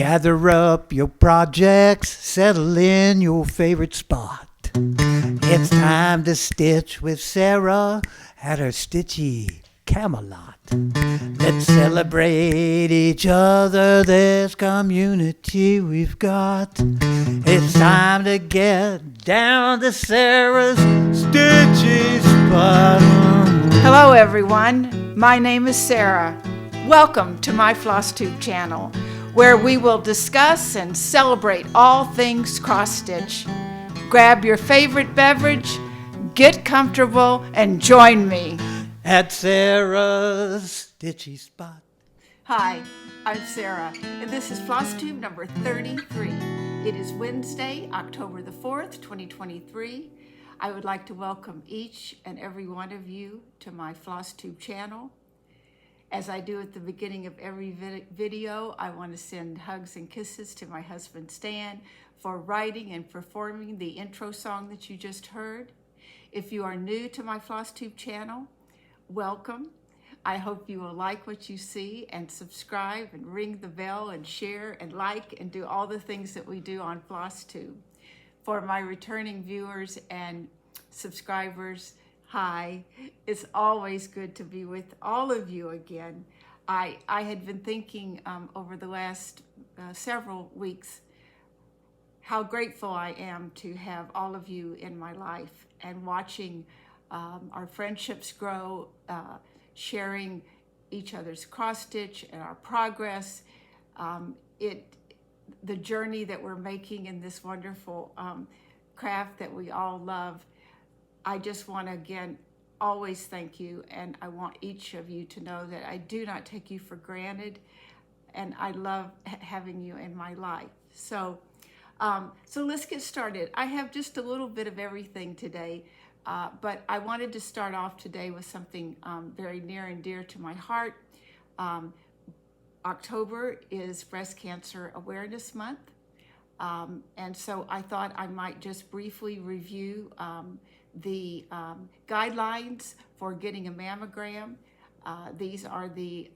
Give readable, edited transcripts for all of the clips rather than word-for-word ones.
Gather up your projects, settle in your favorite spot. It's time to stitch with Sarah at her stitchy Camelot. Let's celebrate each other, this community we've got. It's time to get down to Sarah's stitchy spot. Hello everyone, my name is Sarah. Welcome to my FlossTube channel, where we will discuss and celebrate all things cross-stitch. Grab your favorite beverage, get comfortable, and join me at Sarah's stitchy spot. Hi, I'm Sarah, and this is FlossTube number 33. It is Wednesday, October the 4th, 2023. I would like to welcome each and every one of you to my FlossTube channel. As I do at the beginning of every video, I want to send hugs and kisses to my husband Stan for writing and performing the intro song that you just heard. If you are new to my FlossTube channel, welcome. I hope you will like what you see and subscribe and ring the bell and share and like and do all the things that we do on FlossTube. For my returning viewers and subscribers, hi, it's always good to be with all of you again. I had been thinking over the last several weeks how grateful I am to have all of you in my life and watching our friendships grow, sharing each other's cross-stitch and our progress. The journey that we're making in this wonderful craft that we all love. I just want to again always thank you, and I want each of you to know that I do not take you for granted, and I love having you in my life. So let's get started. I have just a little bit of everything today, but I wanted to start off today with something very near and dear to my heart. October is Breast Cancer Awareness Month, and so I thought I might just briefly review the guidelines for getting a mammogram. These are the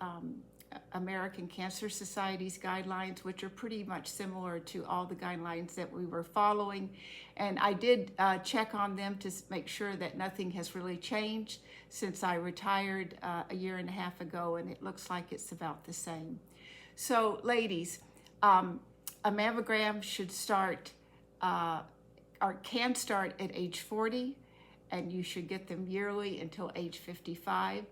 American Cancer Society's guidelines, which are pretty much similar to all the guidelines that we were following. And I did check on them to make sure that nothing has really changed since I retired a year and a half ago, and it looks like it's about the same. So ladies, a mammogram should start or can start at age 40, and you should get them yearly until age 55.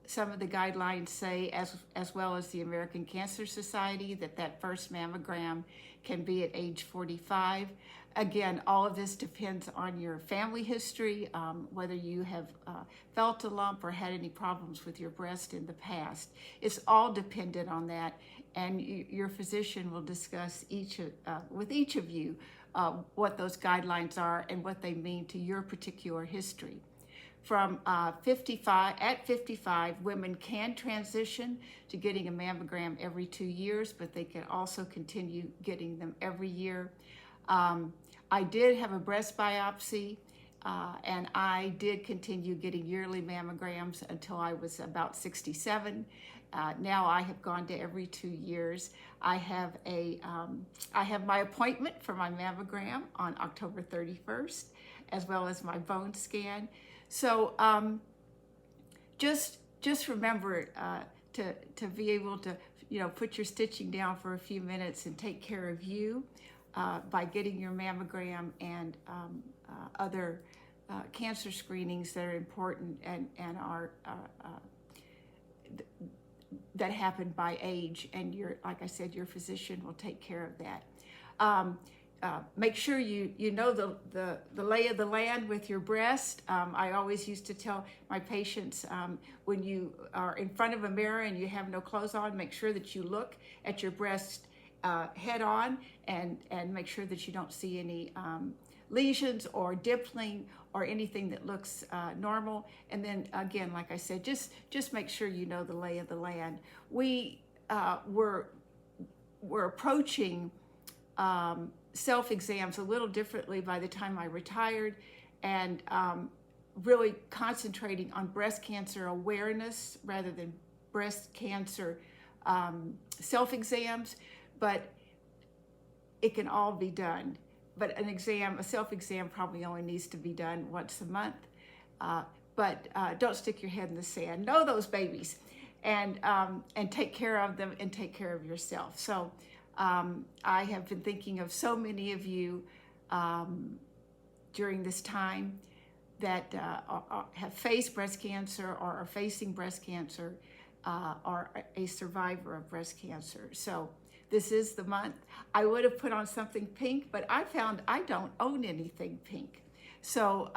Some of the guidelines say, as well as the American Cancer Society, that first mammogram can be at age 45. Again, all of this depends on your family history, whether you have felt a lump or had any problems with your breast in the past. It's all dependent on that, and your physician will discuss with each of you what those guidelines are and what they mean to your particular history. From 55, women can transition to getting a mammogram every 2 years, but they can also continue getting them every year. I did have a breast biopsy, and I did continue getting yearly mammograms until I was about 67. Now I have gone to every 2 years. I have my appointment for my mammogram on October 31st, as well as my bone scan. So just remember to be able to put your stitching down for a few minutes and take care of you by getting your mammogram and other cancer screenings that are important and are that happen by age, and like I said, your physician will take care of that. Make sure you know the lay of the land with your breast. I always used to tell my patients, when you are in front of a mirror and you have no clothes on, make sure that you look at your breast head on and make sure that you don't see any lesions or dimpling or anything that looks normal. And then again, like I said, just make sure you know the lay of the land. We were approaching self-exams a little differently by the time I retired, and really concentrating on breast cancer awareness rather than breast cancer self-exams. But it can all be done. But an exam, a self-exam probably only needs to be done once a month. But don't stick your head in the sand. Know those babies, and take care of them and take care of yourself. So I have been thinking of so many of you during this time that have faced breast cancer or are facing breast cancer or a survivor of breast cancer. So this is the month. I would have put on something pink, but I found I don't own anything pink. So,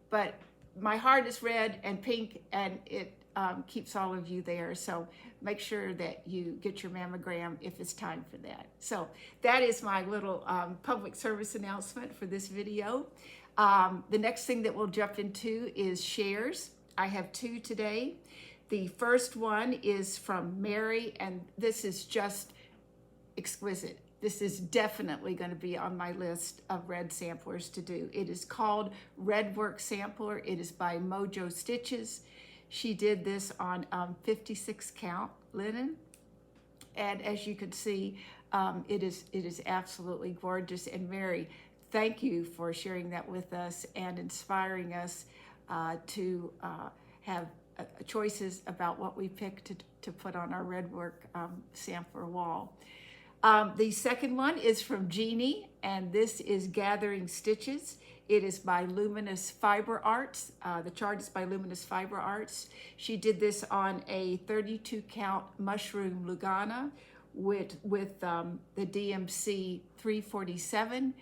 but my heart is red and pink, and it keeps all of you there. So make sure that you get your mammogram if it's time for that. So that is my little public service announcement for this video. The next thing that we'll jump into is shares. I have 2 today. The first one is from Mary, and this is just exquisite. This is definitely going to be on my list of red samplers to do. It is called Red Work Sampler. It is by Mojo Stitches. She did this on 56 count linen. And as you can see, it is absolutely gorgeous. And Mary, thank you for sharing that with us and inspiring us to have choices about what we pick to put on our Red Work sampler wall. The second one is from Jeannie, and this is Gathering Stitches. It is by Luminous Fiber Arts. The chart is by Luminous Fiber Arts. She did this on a 32 count mushroom Lugana with the DMC 347,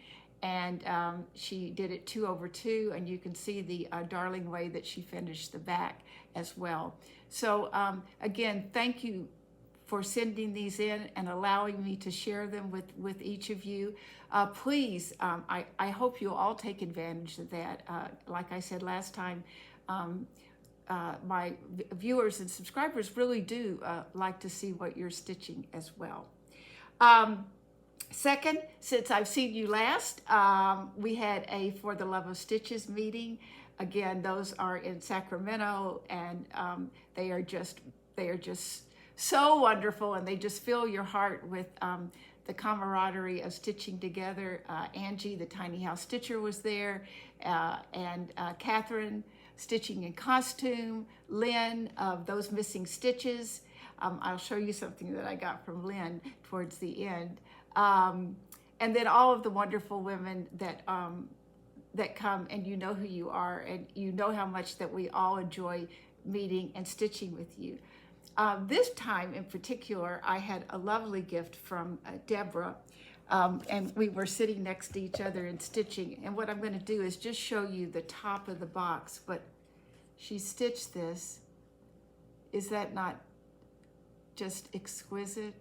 and she did it 2/2, and you can see the darling way that she finished the back as well. So again, thank you for sending these in and allowing me to share them with each of you. Please, I hope you'll all take advantage of that. Like I said last time, my viewers and subscribers really do like to see what you're stitching as well. Second, since I've seen you last, we had a For the Love of Stitches meeting. Again, those are in Sacramento, and they are just so wonderful, and they just fill your heart with the camaraderie of stitching together. Angi, the tiny house stitcher, was there, and Katherine, stitching in costume, Lynne of Those Missing Stitches. I'll show you something that I got from Lynne towards the end. And then all of the wonderful women that come, and you know who you are, and you know how much that we all enjoy meeting and stitching with you. This time in particular, I had a lovely gift from Deborah, and we were sitting next to each other and stitching. And what I'm going to do is just show you the top of the box, but she stitched this. Is that not just exquisite?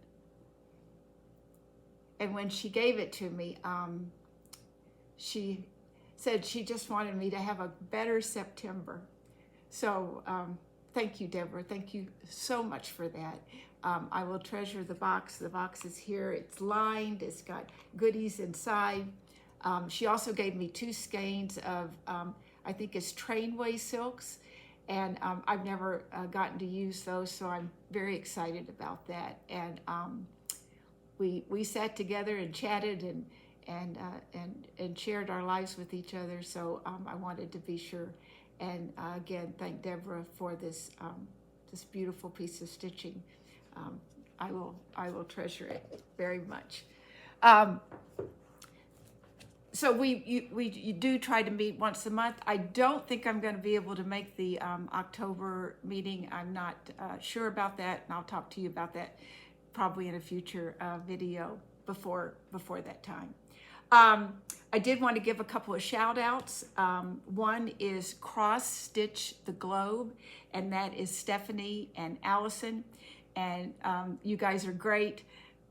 And when she gave it to me, she said she just wanted me to have a better September. So, thank you, Deborah. Thank you so much for that. I will treasure the box. The box is here. It's lined. It's got goodies inside. She also gave me 2 skeins of, I think it's Trainway silks, and I've never gotten to use those, so I'm very excited about that. And we sat together and chatted and shared our lives with each other. So I wanted to be sure. And again, thank Deborah for this this beautiful piece of stitching. I will treasure it very much. So we do try to meet once a month. I don't think I'm going to be able to make the October meeting. I'm not sure about that, and I'll talk to you about that probably in a future video before that time. I did want to give a couple of shout outs. One is Cross Stitch the Globe, and that is Stephanie and Allison. And you guys are great.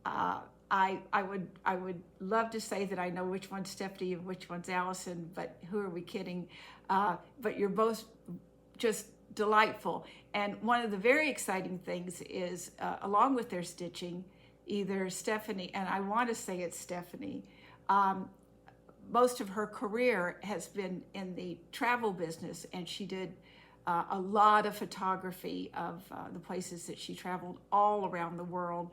I would love to say that I know which one's Stephanie and which one's Allison, but who are we kidding? But you're both just delightful. And one of the very exciting things is, along with their stitching, either Stephanie, and I want to say it's Stephanie, most of her career has been in the travel business, and she did a lot of photography of the places that she traveled all around the world.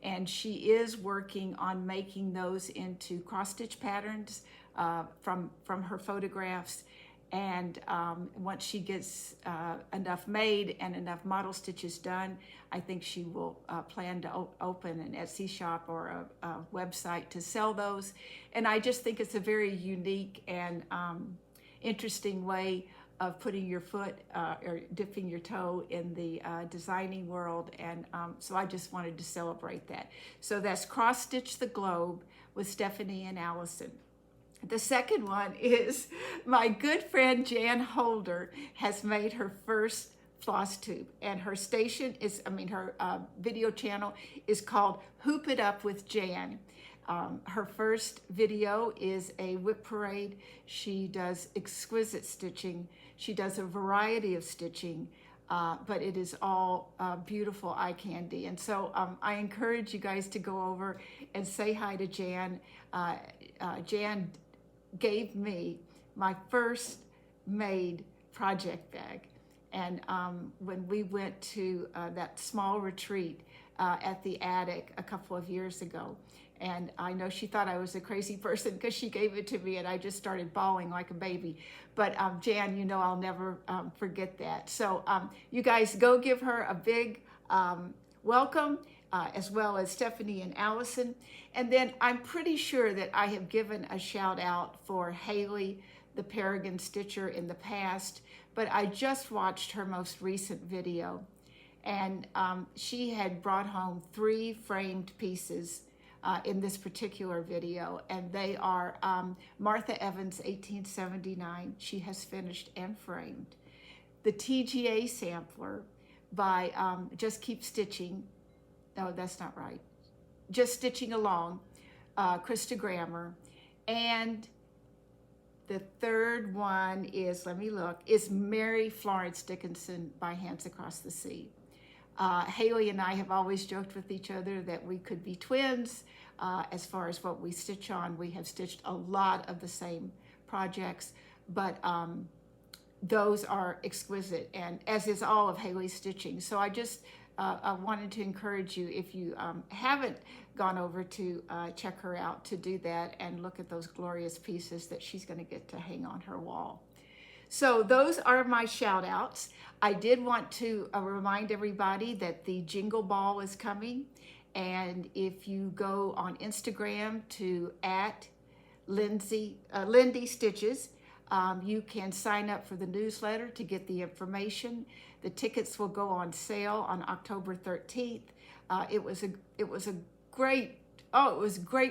and she is working on making those into cross-stitch patterns from her photographs. And once she gets enough made and enough model stitches done, I think she will plan to open an Etsy shop or a website to sell those. And I just think it's a very unique and interesting way of putting your foot or dipping your toe in the designing world. And so I just wanted to celebrate that. So that's Cross Stitch the Globe with Stephanie and Allison. The second one is my good friend Jan Holder has made her first FlossTube, and her station is, her video channel is called Hoop It Up with Jan. Her first video is a whip parade. She does exquisite stitching. She does a variety of stitching, but it is all beautiful eye candy. And so I encourage you guys to go over and say hi to Jan. Jan gave me my first made project bag. And when we went to that small retreat at the attic a couple of years ago, and I know she thought I was a crazy person because she gave it to me and I just started bawling like a baby. But Jan, you know I'll never forget that. So you guys go give her a big welcome, as well as Stephanie and Allison. And then I'm pretty sure that I have given a shout out for Hayley, the Paragon Stitcher, in the past, but I just watched her most recent video, and she had brought home 3 framed pieces in this particular video, and they are Martha Evans 1879. She has finished and framed. The TGA sampler by Just Keep Stitching. No, that's not right. Just Stitching Along, Krista Grammer. And the third one is, let me look, is Mary Florence Dickinson by Hands Across the Sea. Hayley and I have always joked with each other that we could be twins. As far as what we stitch on, we have stitched a lot of the same projects, but those are exquisite, and as is all of Hayley's stitching. So I just I wanted to encourage you, if you haven't gone over to check her out, to do that and look at those glorious pieces that she's going to get to hang on her wall. So those are my shout outs. I did want to remind everybody that the Jingle Ball is coming. And if you go on Instagram to @Lindy Stitches, you can sign up for the newsletter to get the information. The tickets will go on sale on October 13th. It was great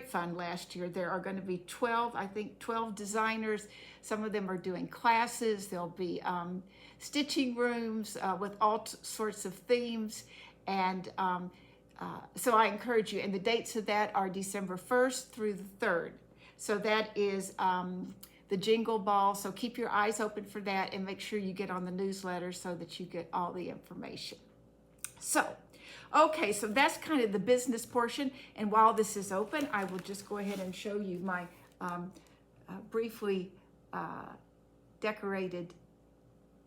fun last year. There are going to be 12 designers. Some of them are doing classes. There'll be stitching rooms with all sorts of themes. And so I encourage you. And the dates of that are December 1st through the 3rd. So that is the Jingle Ball. So keep your eyes open for that and make sure you get on the newsletter so that you get all the information. So, okay, so that's kind of the business portion. And while this is open, I will just go ahead and show you my briefly decorated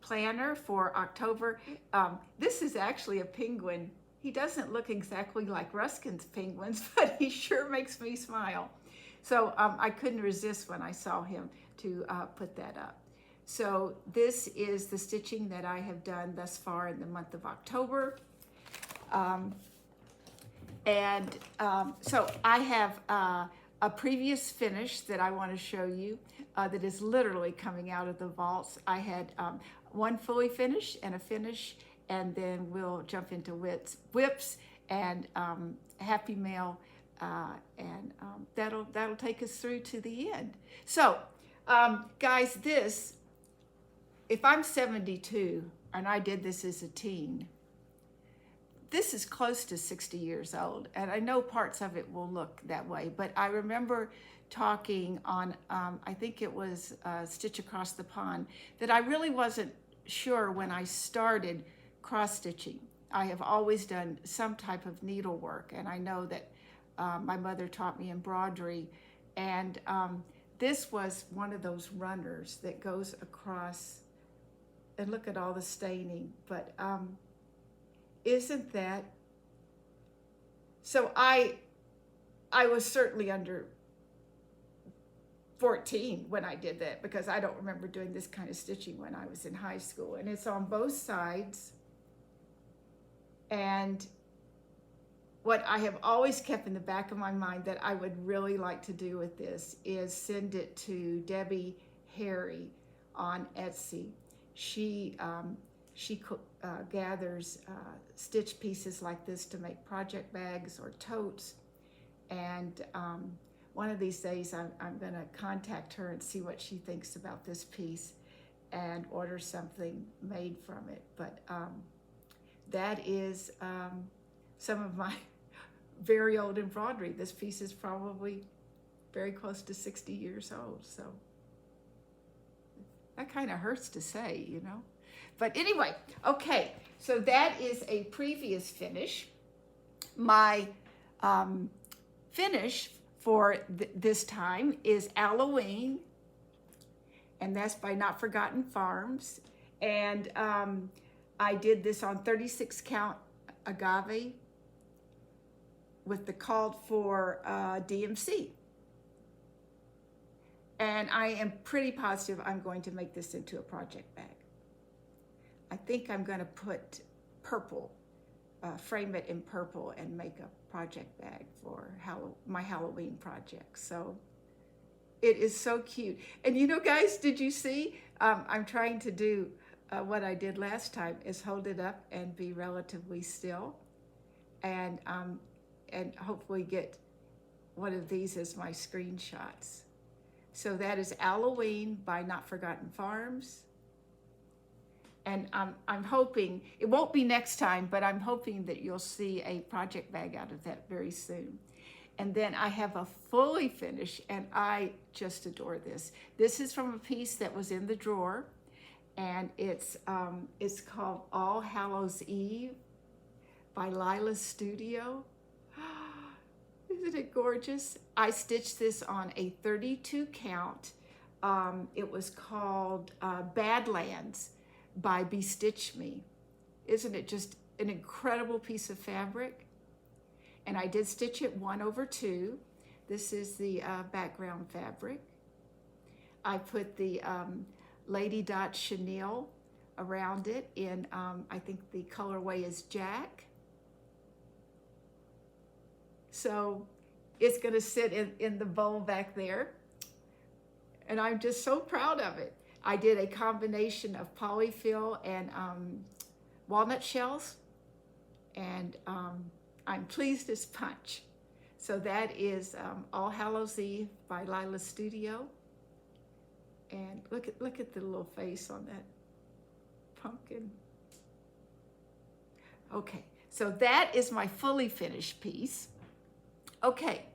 planner for October. This is actually a penguin. He doesn't look exactly like Ruskin's penguins, but he sure makes me smile. So I couldn't resist when I saw him to put that up. So this is the stitching that I have done thus far in the month of October. So I have a previous finish that I want to show you that is literally coming out of the vaults. I had one fully finished and a finish, and then we'll jump into whips and Happy Mail, and that'll take us through to the end. So, guys, if I'm 72 and I did this as a teen, this is close to 60 years old, and I know parts of it will look that way, but I remember talking on, I think it was Stitch Across the Pond, that I really wasn't sure when I started cross-stitching. I have always done some type of needlework, and I know that my mother taught me embroidery, and this was one of those runners that goes across, and look at all the staining, but isn't that So I was certainly under 14 when I did that, because I don't remember doing this kind of stitching when I was in high school. And it's on both sides. And what I have always kept in the back of my mind that I would really like to do with this is send it to Debbie Harry on Etsy. She gathers stitch pieces like this to make project bags or totes. And one of these days I'm going to contact her and see what she thinks about this piece and order something made from it. But that is some of my very old embroidery. This piece is probably very close to 60 years old. So that kind of hurts to say, you know. But anyway, okay, so that is a previous finish. My finish for this time is Halloween, and that's by Not Forgotten Farms. And I did this on 36 count agave with the called for DMC. And I am pretty positive I'm going to make this into a project bag. I think I'm going to put purple, frame it in purple and make a project bag for my Halloween project. So it is so cute. And you know, guys, did you see? I'm trying to do what I did last time, is hold it up and be relatively still, and hopefully get one of these as my screenshots. So that is Halloween by Not Forgotten Farms. And I'm hoping, it won't be next time, but I'm hoping that you'll see a project bag out of that very soon. And then I have a fully finished, and I just adore this. This is from a piece that was in the drawer, and it's called All Hallows Eve by Lila's Studio. Isn't it gorgeous? I stitched this on a 32 count. It was called Badlands by Bestitch Me. Isn't it just an incredible piece of fabric? And I did stitch it 1/2. This is the background fabric. I put the Lady Dot chenille around it in, I think the colorway is Jack. So it's going to sit in the bowl back there. And I'm just so proud of it. I did a combination of polyfill and walnut shells. And I'm pleased as punch. So that is All Hallows Eve by Lila's Studio. And look at the little face on that pumpkin. Okay, so that is my fully finished piece. Okay,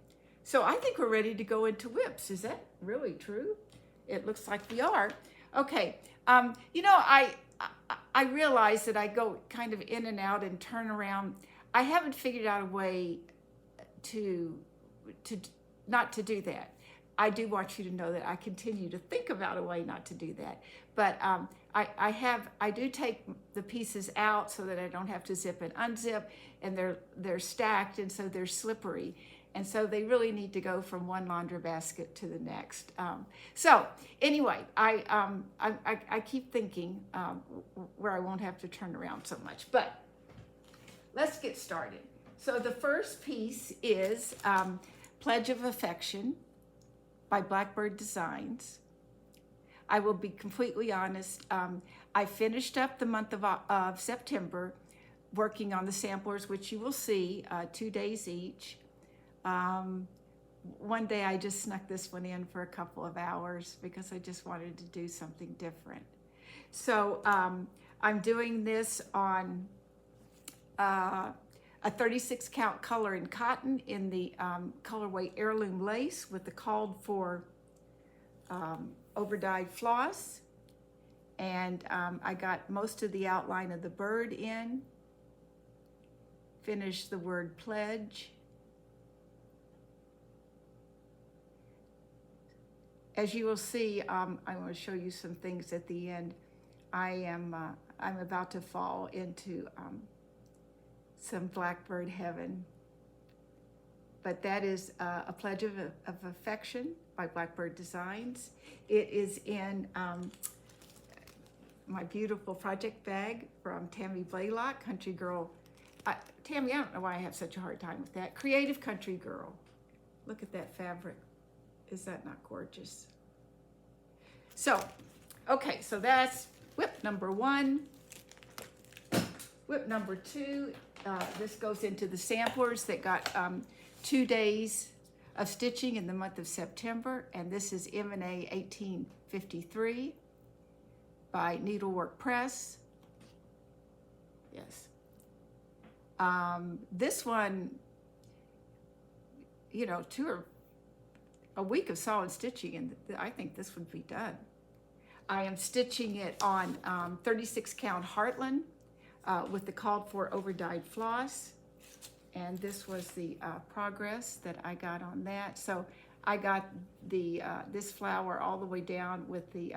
so I think we're ready to go into whips. Is that really true? It looks like we are. Okay, you know, I realize that I go kind of in and out and turn around. I haven't figured out a way to not to do that. I do want you to know that I continue to think about a way not to do that. But I do take the pieces out so that I don't have to zip and unzip, and they're stacked, and so they're slippery. And so they really need to go from one laundry basket to the next. So anyway, I keep thinking where I won't have to turn around so much. But let's get started. So the first piece is Pledge of Affection by Blackbird Designs. I will be completely honest. I finished up the month of September working on the samplers, which you will see 2 days each. One day I just snuck this one in for a couple of hours because I just wanted to do something different. So I'm doing this on a 36 count color in cotton in the colorway Heirloom Lace with the called for overdyed floss. And I got most of the outline of the bird in, finished the word pledge. As you will see, I'm going to show you some things at the end. I'm about to fall into some Blackbird heaven. but that is A Pledge of Affection by Blackbird Designs. It is in my beautiful project bag from Tammy Blaylock, Country Girl. Tammy, I don't know why I have such a hard time with that. Creative Country Girl. Look at that fabric. Is that not gorgeous? So, okay, so that's whip number 1. Whip number 2, this goes into the samplers that got 2 days of stitching in the month of September, and this is M&A 1853 by Needlework Press. Yes. This one, you know, a week of solid stitching, and I think this would be done. I am stitching it on 36 count Heartland with the called for over-dyed floss. And this was the progress that I got on that. So I got the this flower all the way down with the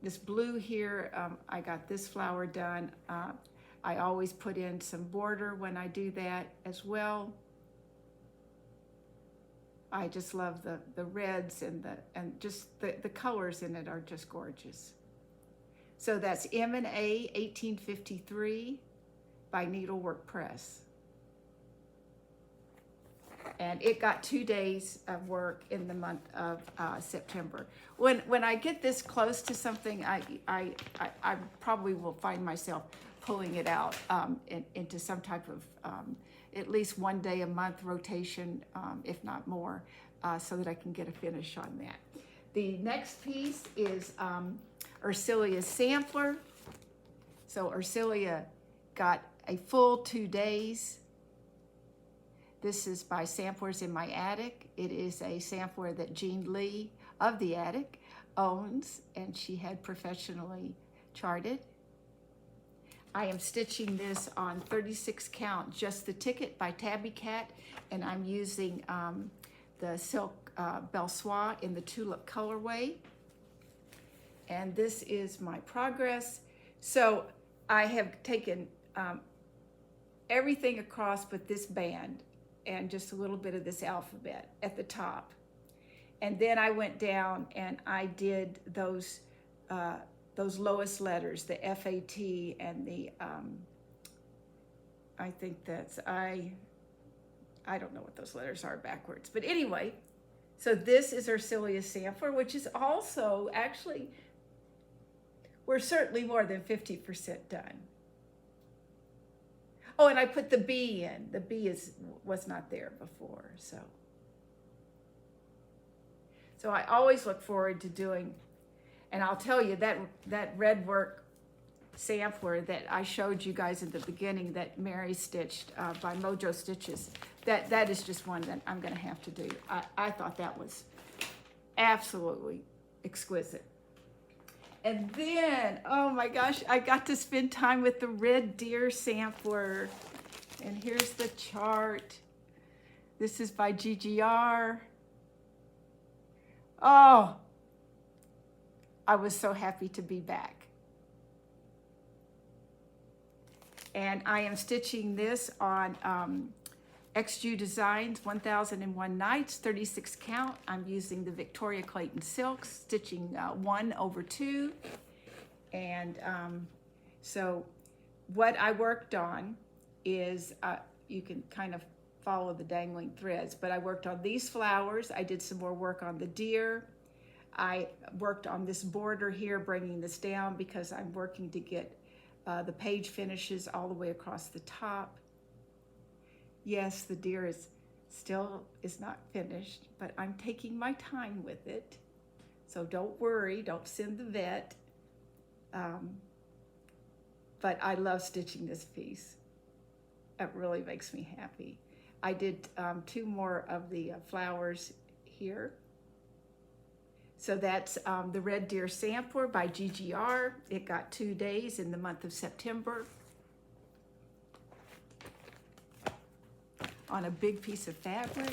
this blue here. I got this flower done. I always put in some border when I do that as well. I just love the reds and just the colors in it are just gorgeous. So that's M&A 1853 by Needlework Press. And it got 2 days of work in the month of September. When I get this close to something, I probably will find myself pulling it out into some type of at least 1 day a month rotation, if not more, so that I can get a finish on that. The next piece is Ursilia's sampler. So Ursilia got a full 2 days. This is by Samplers in My Attic. It is a sampler that Jean Lee of the Attic owns, and she had professionally charted. I am stitching this on 36 count, Just the Ticket by Tabby Cat, and I'm using the silk Belle Soie in the tulip colorway. And this is my progress. So I have taken everything across but this band and just a little bit of this alphabet at the top. And then I went down and I did those lowest letters, the FAT and the, I think that's, I don't know what those letters are backwards. But anyway, so this is Ursilia's sampler, which is also actually, we're certainly more than 50% done. Oh, and I put the B in. The B was not there before, so. So I always look forward to doing, and I'll tell you that red work sampler that I showed you guys at the beginning that Mary stitched by Mojo Stitches, that is just one that I'm gonna have to do. I thought that was absolutely exquisite. And then, oh my gosh, I got to spend time with the Red Deer sampler. And here's the chart. This is by GGR. Oh, I was so happy to be back. And I am stitching this on XU Designs 1001 Nights, 36 count. I'm using the Victoria Clayton Silks, stitching 1/2. And so what I worked on is, you can kind of follow the dangling threads, but I worked on these flowers. I did some more work on the deer. I worked on this border here, bringing this down because I'm working to get the page finishes all the way across the top. Yes, the deer is not finished, but I'm taking my time with it. So don't worry, don't send the vet. But I love stitching this piece. It really makes me happy. I did 2 more of the flowers here. So that's the Red Deer sampler by GGR. It got 2 days in the month of September. On a big piece of fabric.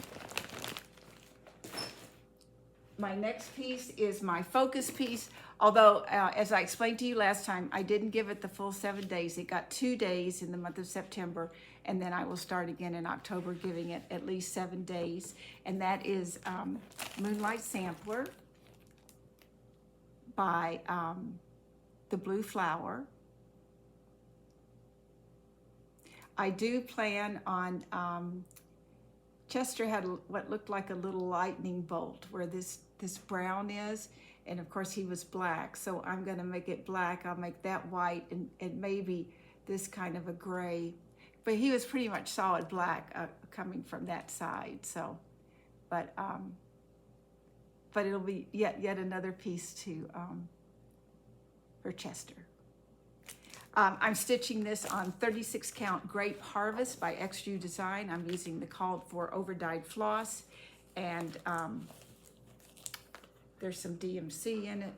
My next piece is my focus piece. Although, as I explained to you last time, I didn't give it the full 7 days. It got 2 days in the month of September, and then I will start again in October, giving it at least 7 days. And that is Moonlight Sampler by the Blue Flower. I do plan on, Chester had what looked like a little lightning bolt where this brown is, and of course he was black, so I'm going to make it black. I'll make that white and maybe this kind of a gray, but he was pretty much solid black coming from that side. So but it'll be yet another piece to for Chester. I'm stitching this on 36 count Grape Harvest by XU Design. I'm using the called for overdyed floss, and there's some DMC in it.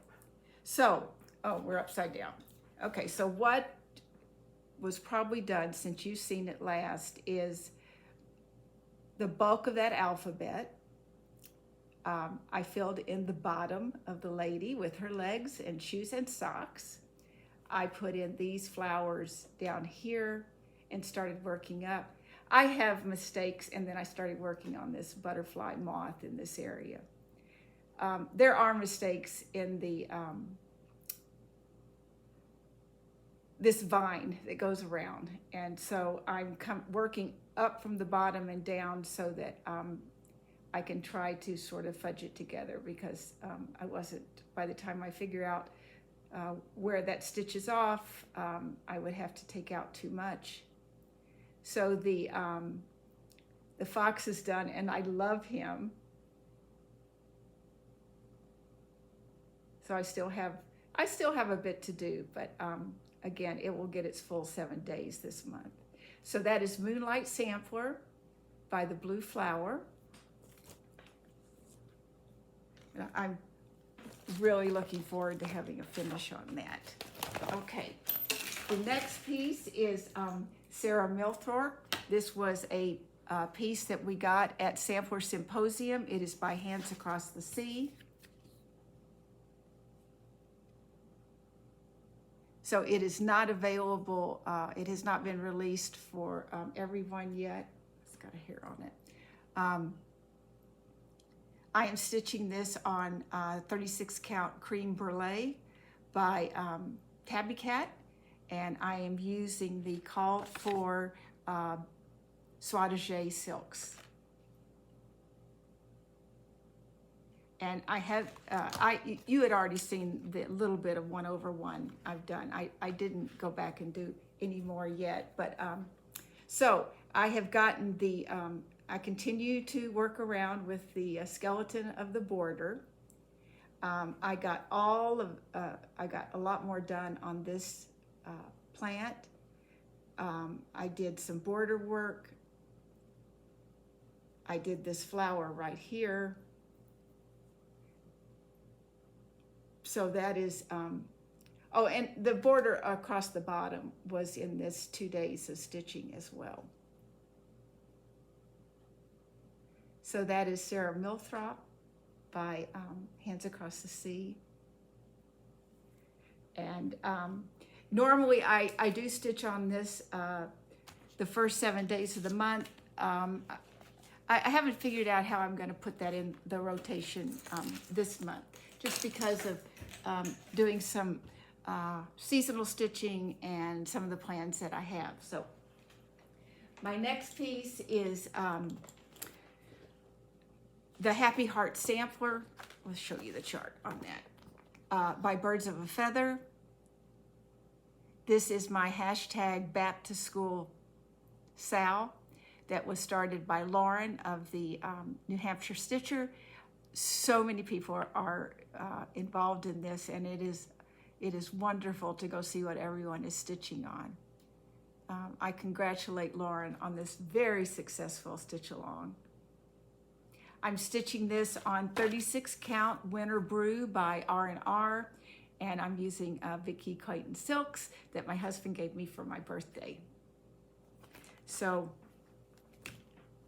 So, oh, we're upside down. Okay, so what was probably done since you've seen it last is the bulk of that alphabet. I filled in the bottom of the lady with her legs and shoes and socks. I put in these flowers down here and started working up. I have mistakes, and then I started working on this butterfly moth in this area. There are mistakes in the this vine that goes around, and so I'm working up from the bottom and down so that I can try to sort of fudge it together, because I wasn't, by the time I figure out where that stitch is off, I would have to take out too much. So the fox is done, and I love him. So I still have a bit to do, but again, it will get its full 7 days this month. So that is Moonlight Sampler by the Blue Flower. I'm really looking forward to having a finish on that. Okay, the next piece is Sarah Milthorpe. This was a piece that we got at Sampler Symposium. It is by Hands Across the Sea. So it is not available, it has not been released for everyone yet. It's got a hair on it. I am stitching this on 36 count Cream Brulee by Tabby Cat, and I am using the called for Soie silks. And I have, you had already seen the little bit of 1/1 I've done. I didn't go back and do any more yet, but so I have gotten the, I continue to work around with the skeleton of the border. I got I got a lot more done on this plant. I did some border work. I did this flower right here. So that is, oh, and the border across the bottom was in this 2 days of stitching as well. So that is Sarah Milthorpe by Hands Across the Sea. And normally I do stitch on this the first 7 days of the month. I haven't figured out how I'm going to put that in the rotation this month, just because of doing some seasonal stitching and some of the plans that I have. So my next piece is the Happy Heart Sampler. I'll show you the chart on that, by Birds of a Feather. This is my hashtag Back to School Sal that was started by Lauren of the New Hampshire Stitcher. So many people are involved in this, and it is wonderful to go see what everyone is stitching on. I congratulate Lauren on this very successful stitch along. I'm stitching this on 36 count Winter Brew by R&R, and I'm using Vicky Clayton silks that my husband gave me for my birthday. So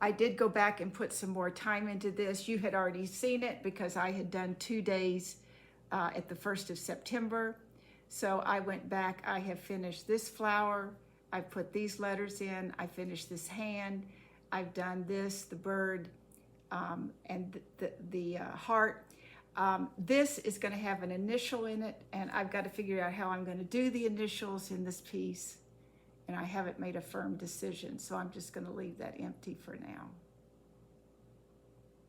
I did go back and put some more time into this. You had already seen it because I had done 2 days at the 1st of September. So I went back, I have finished this flower, I've put these letters in, I finished this hand, I've done this, the bird, and the heart. This is going to have an initial in it, and I've got to figure out how I'm going to do the initials in this piece, and I haven't made a firm decision, so I'm just going to leave that empty for now.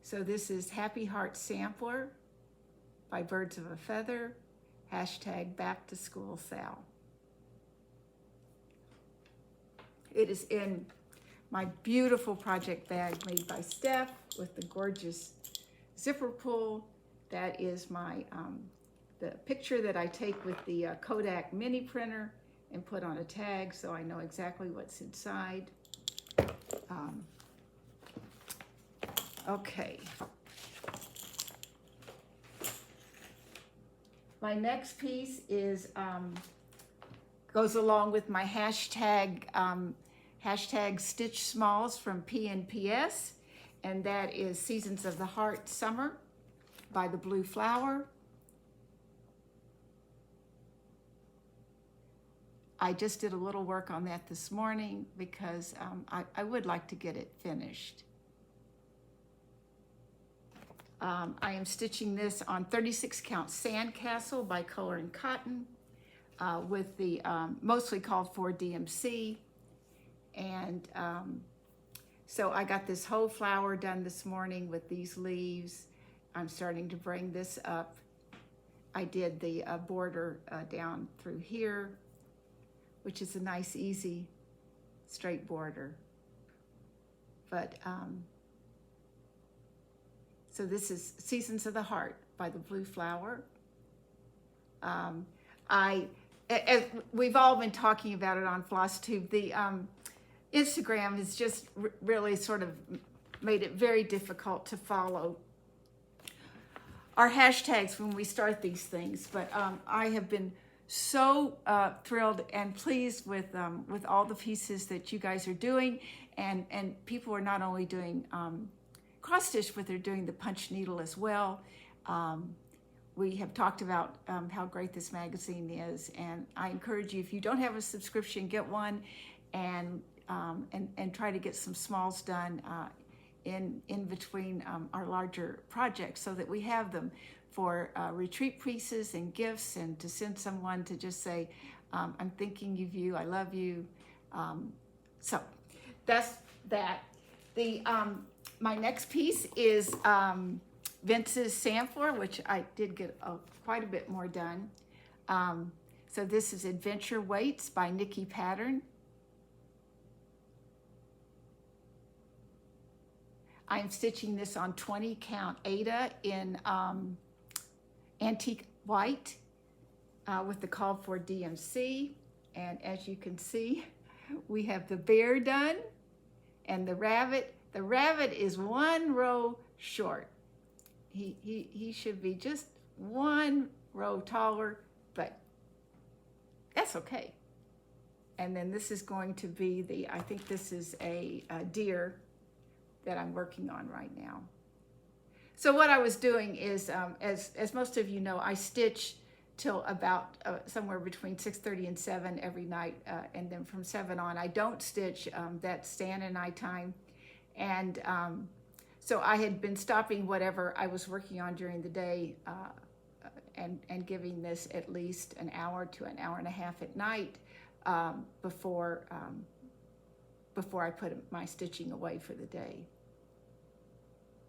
So this is Happy Heart Sampler by Birds of a Feather, hashtag Back to School Sal. It is in my beautiful project bag made by Steph with the gorgeous zipper pull. That is my the picture that I take with the Kodak mini printer and put on a tag so I know exactly what's inside. Okay. My next piece is goes along with my hashtag Stitch Smalls from PNPS, and that is Seasons of the Heart Summer by the Blue Flower. I just did a little work on that this morning because I would like to get it finished. I am stitching this on 36 count Sandcastle by Color and Cotton with the mostly called for DMC. And so I got this whole flower done this morning with these leaves. I'm starting to bring this up. I did the border down through here, which is a nice, easy, straight border. But so this is Seasons of the Heart by the Blue Flower. As we've all been talking about it on FlossTube, the Instagram has just really sort of made it very difficult to follow our hashtags when we start these things. But I have been so thrilled and pleased with all the pieces that you guys are doing, and people are not only doing cross stitch, but they're doing the punch needle as well. We have talked about how great this magazine is, and I encourage you, if you don't have a subscription, get one, and try to get some smalls done in between our larger projects so that we have them for retreat pieces and gifts, and to send someone to just say, I'm thinking of you, I love you. So that's that. My next piece is Vince's sampler, which I did get quite a bit more done. So this is Adventure Weights by Nikki Pattern. I'm stitching this on 20 count Ada in antique white with the call for DMC. And as you can see, we have the bear done and the rabbit. The rabbit is 1 row short. He should be just 1 row taller, but that's okay. And then this is going to be I think this is a deer that I'm working on right now. So what I was doing is, as most of you know, I stitch till about somewhere between 6:30 and 7 every night, and then from 7 on, I don't stitch. That's Stan and I time. And so I had been stopping whatever I was working on during the day and giving this at least an hour to an hour and a half at night before I put my stitching away for the day.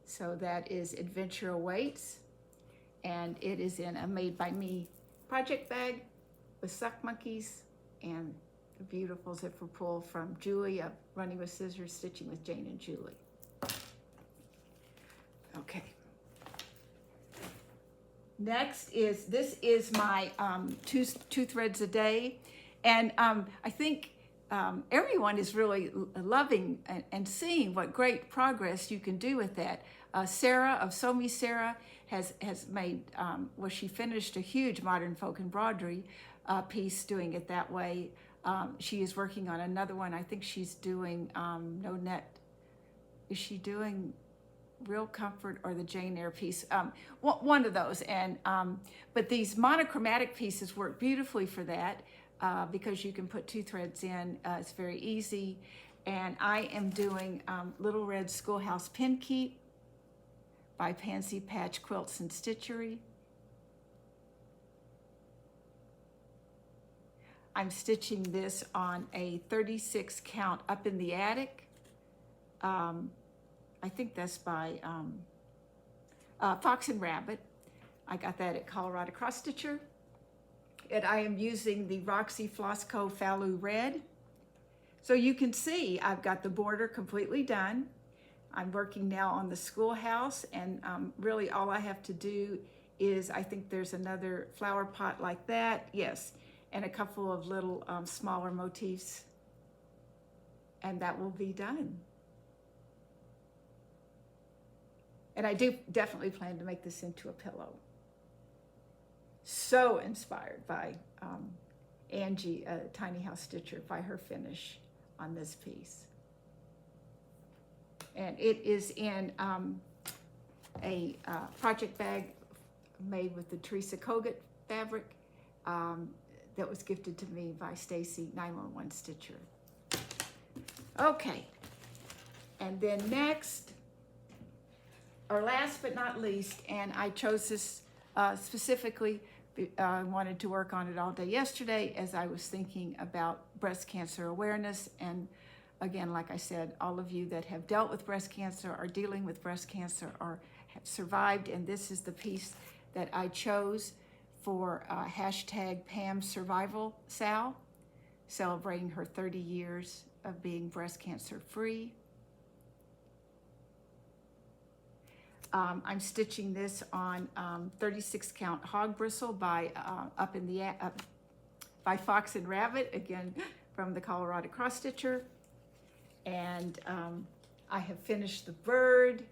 So that is Adventure Awaits, and it is in a Made by Me project bag with sock monkeys and the beautiful zipper pull from Julie of Running with Scissors, Stitching with Jane and Julie. Okay. Next is, this is my two threads a day, and I think everyone is really loving and seeing what great progress you can do with that. Sarah of Sew Me Sarah has made, well, she finished a huge modern folk embroidery piece doing it that way. She is working on another one. I think she's doing no net. is she doing Real Comfort or the Jane Eyre piece? One of those. And but these monochromatic pieces work beautifully for that because you can put 2 threads in. It's very easy. And I am doing Little Red Schoolhouse Pin Keep by Pansy Patch Quilts and Stitchery. I'm stitching this on a 36 count Up in the Attic. I think that's by Fox and Rabbit. I got that at Colorado Cross Stitcher. And I am using the Roxy Flossco Falou Red. So you can see I've got the border completely done. I'm working now on the schoolhouse, and really all I have to do is, I think there's another flower pot like that, yes, and a couple of little smaller motifs, and that will be done. And I do definitely plan to make this into a pillow. So inspired by Angi, a Tiny House Stitcher, by her finish on this piece. And it is in a project bag made with the Teresa Kogut fabric that was gifted to me by Stacy 911 Stitcher. Okay, and then next, or last but not least, and I chose this specifically, I wanted to work on it all day yesterday as I was thinking about breast cancer awareness. And again, like I said, all of you that have dealt with breast cancer, are dealing with breast cancer, or have survived, and this is the piece that I chose for hashtag Pam Survival Sal, celebrating her 30 years of being breast cancer free. I'm stitching this on 36 count hog bristle by by Fox and Rabbit, again from the Colorado Cross Stitcher. And I have finished the bird.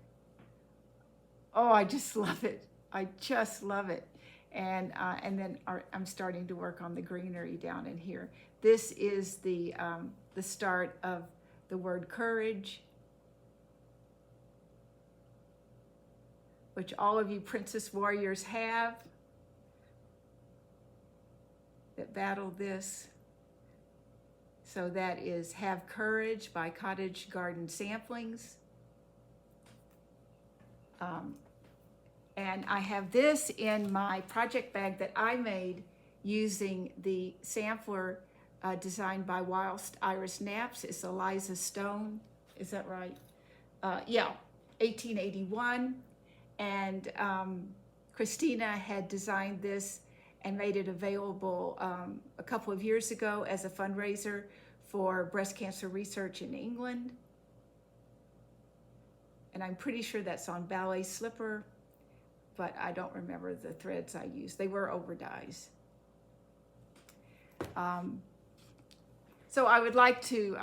Oh, I just love it. I just love it. And then I'm starting to work on the greenery down in here. This is the start of the word courage, which all of you princess warriors have that battle this. So that is Have Courage by Cottage Garden Samplings. And I have this in my project bag that I made using the sampler designed by Whilst Iris Naps. It's Eliza Stone, is that right? Yeah, 1881. And Christina had designed this and made it available a couple of years ago as a fundraiser for breast cancer research in England. And I'm pretty sure that's on ballet slipper, but I don't remember the threads I used. They were over dyes. So I would like to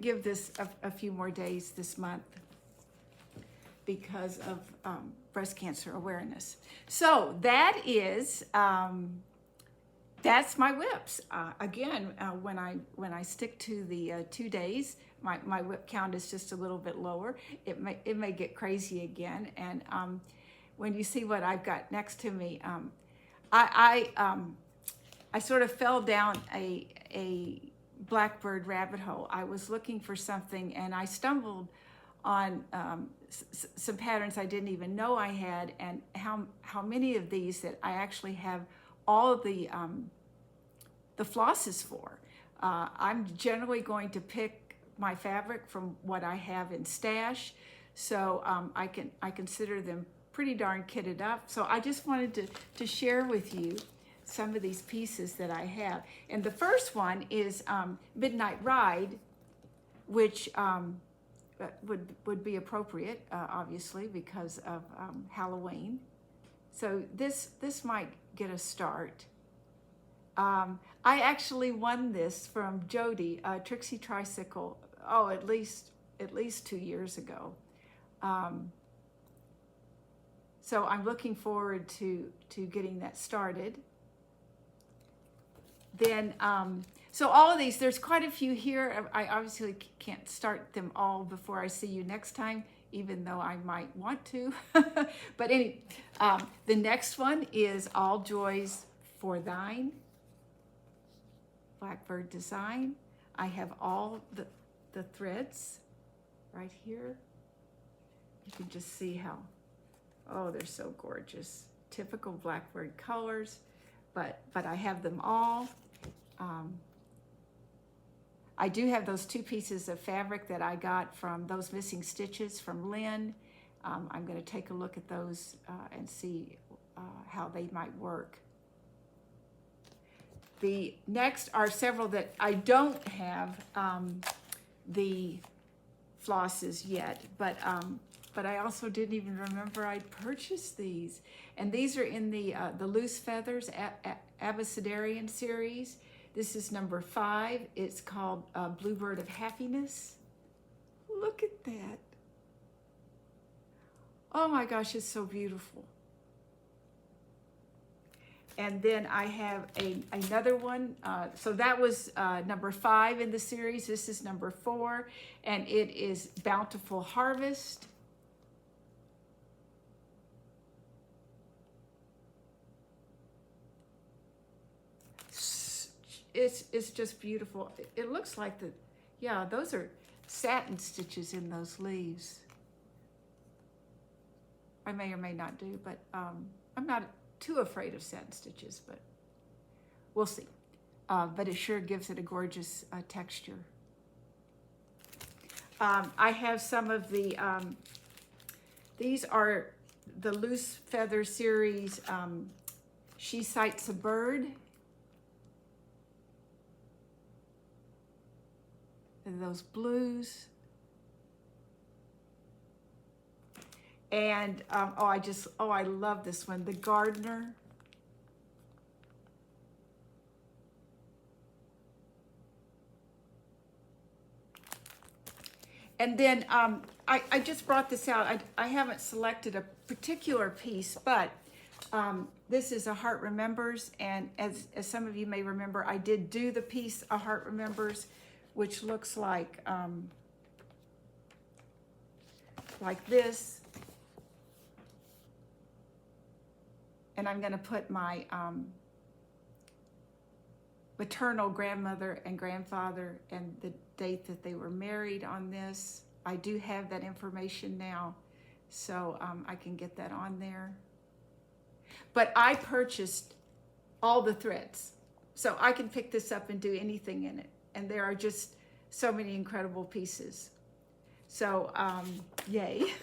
give this a few more days this month because of breast cancer awareness. So that is, that's my whips. Again, when I stick to the 2 days, my whip count is just a little bit lower. It may get crazy again. And when you see what I've got next to me, I sort of fell down a Blackbird rabbit hole. I was looking for something, and I stumbled on some patterns I didn't even know I had, and how many of these that I actually have all of the flosses for. I'm generally going to pick my fabric from what I have in stash, so I consider them pretty darn kitted up. So I just wanted to share with you some of these pieces that I have. And the first one is Midnight Ride, which would be appropriate, obviously, because of Halloween. So this might get a start. I actually won this from Jody, Trixie Tricycle, at least 2 years ago. So I'm looking forward to getting that started. Then, so all of these, there's quite a few here. I obviously can't start them all before I see you next time even though I might want to. But the next one is All Joys for Thine, Blackbird design. I have all the threads right here. You can just see how, oh, they're so gorgeous. Typical Blackbird colors, but I have them all. I do have those 2 pieces of fabric that I got from those missing stitches from Lynne. I'm going to take a look at those and see how they might work. The next are several that I don't have the flosses yet, but I also didn't even remember I'd purchased these. And these are in the Loose Feathers Abecedarian series. This is number 5. It's called Bluebird of Happiness. Look at that. Oh my gosh, it's so beautiful. And then I have another one. So that was number 5 in the series. This is number 4, and it is Bountiful Harvest. It's just beautiful. It looks like those are satin stitches in those leaves. I may or may not do, but I'm not too afraid of satin stitches, but we'll see. But it sure gives it a gorgeous texture. I have some of the, these are the Loose Feather series, She Sights a Bird. And those blues. And I love this one, the Gardener. And then I just brought this out. I haven't selected a particular piece, but this is A Heart Remembers. And as some of you may remember, I did do the piece A Heart Remembers, which looks like this. And I'm going to put my maternal grandmother and grandfather and the date that they were married on this. I do have that information now, so I can get that on there. But I purchased all the threads, so I can pick this up and do anything in it. And there are just so many incredible pieces. So, yay.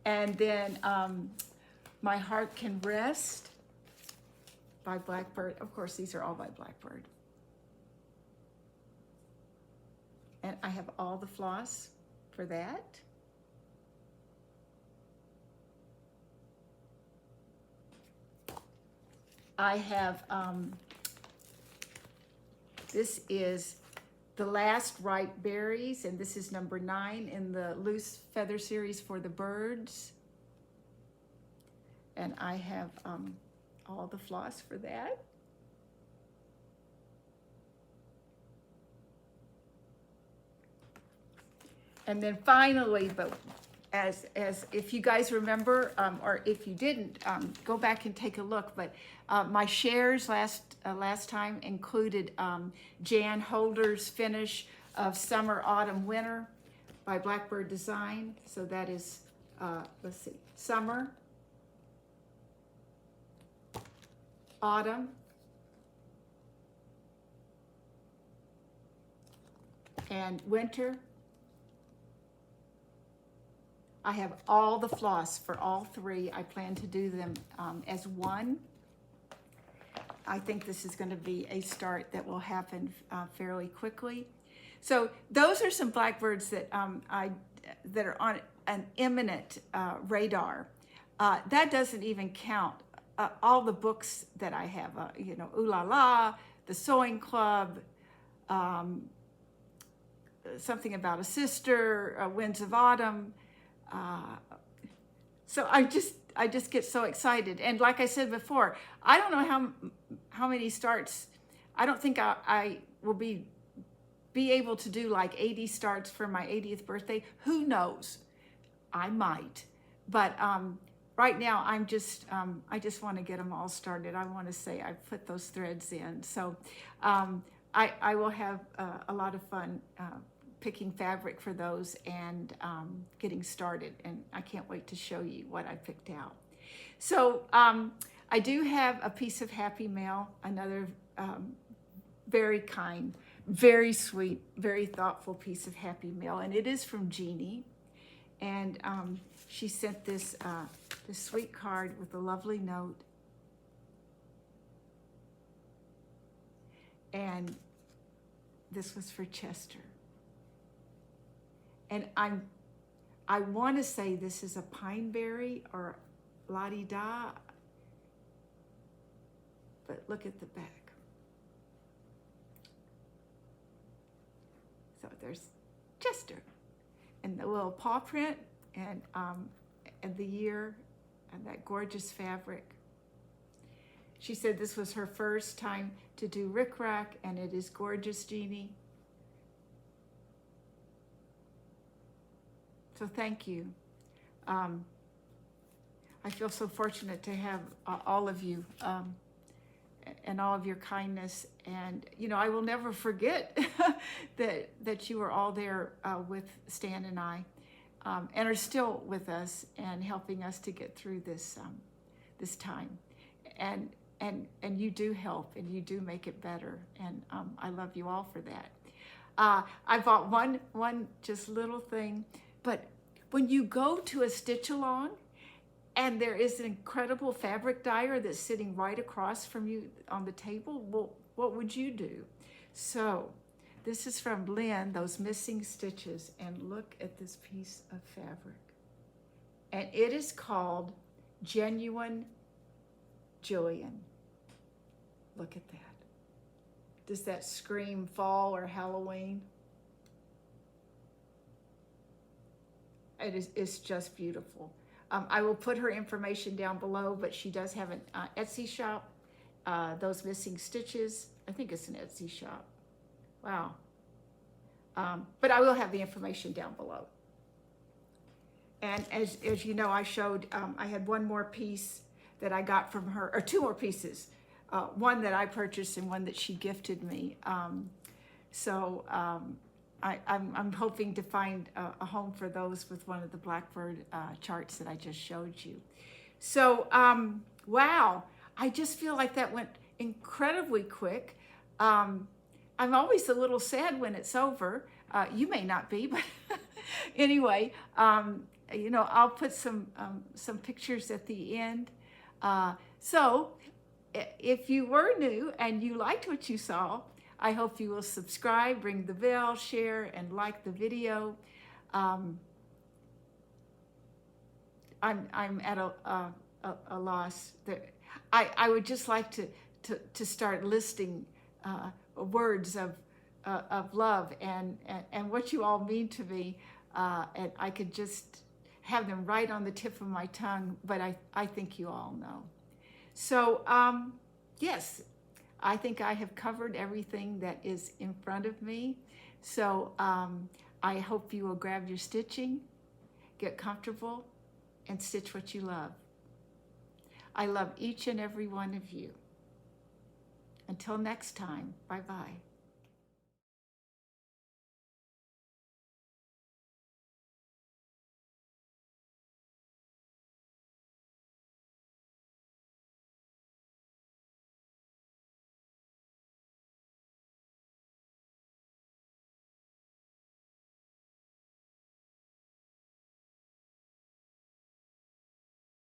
And then My Heart Can Rest by Blackbird. Of course, these are all by Blackbird. And I have all the floss for that. I have, this is The Last Ripe Berries, and this is number 9 in the Loose Feather series for the birds. And I have all the floss for that. And then finally, but as if you guys remember, or if you didn't, go back and take a look. But my shares last time included Jan Holder's finish of Summer, Autumn, Winter by Blackbird Design. So that is, let's see, Summer, Autumn, and Winter. I have all the floss for all 3. I plan to do them as one. I think this is going to be a start that will happen fairly quickly. So those are some Blackbirds that that are on an imminent radar. That doesn't even count all the books that I have. You know, Ooh La La, The Sewing Club, Something About a Sister, Winds of Autumn. So I just get so excited. And like I said before, I don't know how many starts. I don't think I will be able to do like 80 starts for my 80th birthday. Who knows? I might, but right now I'm just, I just want to get them all started. I want to say I put those threads in. So I will have a lot of fun picking fabric for those and getting started. And I can't wait to show you what I picked out. So I do have a piece of happy mail, another very kind, very sweet, very thoughtful piece of happy mail. And it is from Jeannie. And she sent this sweet card with a lovely note. And this was for Chester. And I want to say this is a pineberry or la-di-da, but look at the back. So there's Chester and the little paw print and the year and that gorgeous fabric. She said this was her first time to do rickrack, and it is gorgeous, Jeannie. So thank you. I feel so fortunate to have all of you and all of your kindness. And, you know, I will never forget that you were all there with Stan and I and are still with us and helping us to get through this time. And you do help and you do make it better. And I love you all for that. I bought one just little thing. But when you go to a stitch along and there is an incredible fabric dyer that's sitting right across from you on the table, well, what would you do? So this is from Lynne, those missing stitches, and look at this piece of fabric. And it is called Genuine Jillian. Look at that. Does that scream fall or Halloween? It's just beautiful. I will put her information down below, but she does have an Etsy shop. Those missing stitches, I think it's an Etsy shop. Wow. But I will have the information down below. And as you know, I showed, I had one more piece that I got from her, or two more pieces. One that I purchased and one that she gifted me. I'm hoping to find a home for those with one of the Blackbird charts that I just showed you. So, wow, I just feel like that went incredibly quick. I'm always a little sad when it's over. You may not be, but anyway, you know, I'll put some pictures at the end. So if you were new and you liked what you saw, I hope you will subscribe, ring the bell, share, and like the video. I'm at a loss. I would just like to start listing words of love and what you all mean to me, and I could just have them right on the tip of my tongue, but I think you all know. So yes, I think I have covered everything that is in front of me. So I hope you will grab your stitching, get comfortable, and stitch what you love. I love each and every one of you. Until next time, bye-bye.